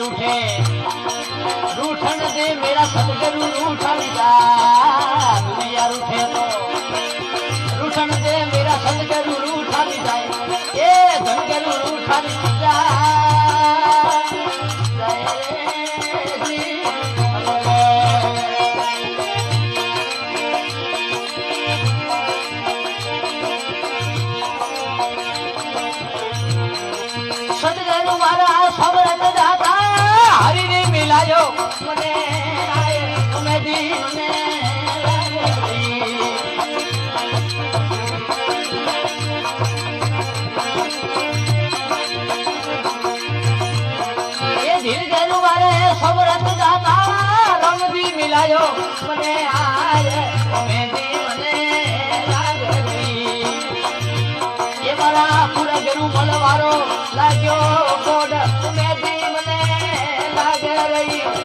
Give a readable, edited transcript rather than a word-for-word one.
रूठे रूठन दे मेरा सतगुरु रूठन जा दुनिया रूठे तो रूठन दे मेरा सतगुरु रूठन जाए ए सतगुरु रूठन जा सतगुरु मारा सबरत दाता हरि ने मिलायो मने आए तुम्हें दी मने ये दिल गरु मारे सबरत दाता रंग दी मिलायो मने आए तुम्हें दी मने लागरी ये मारा पूरा गरु मलवारो लाग्यो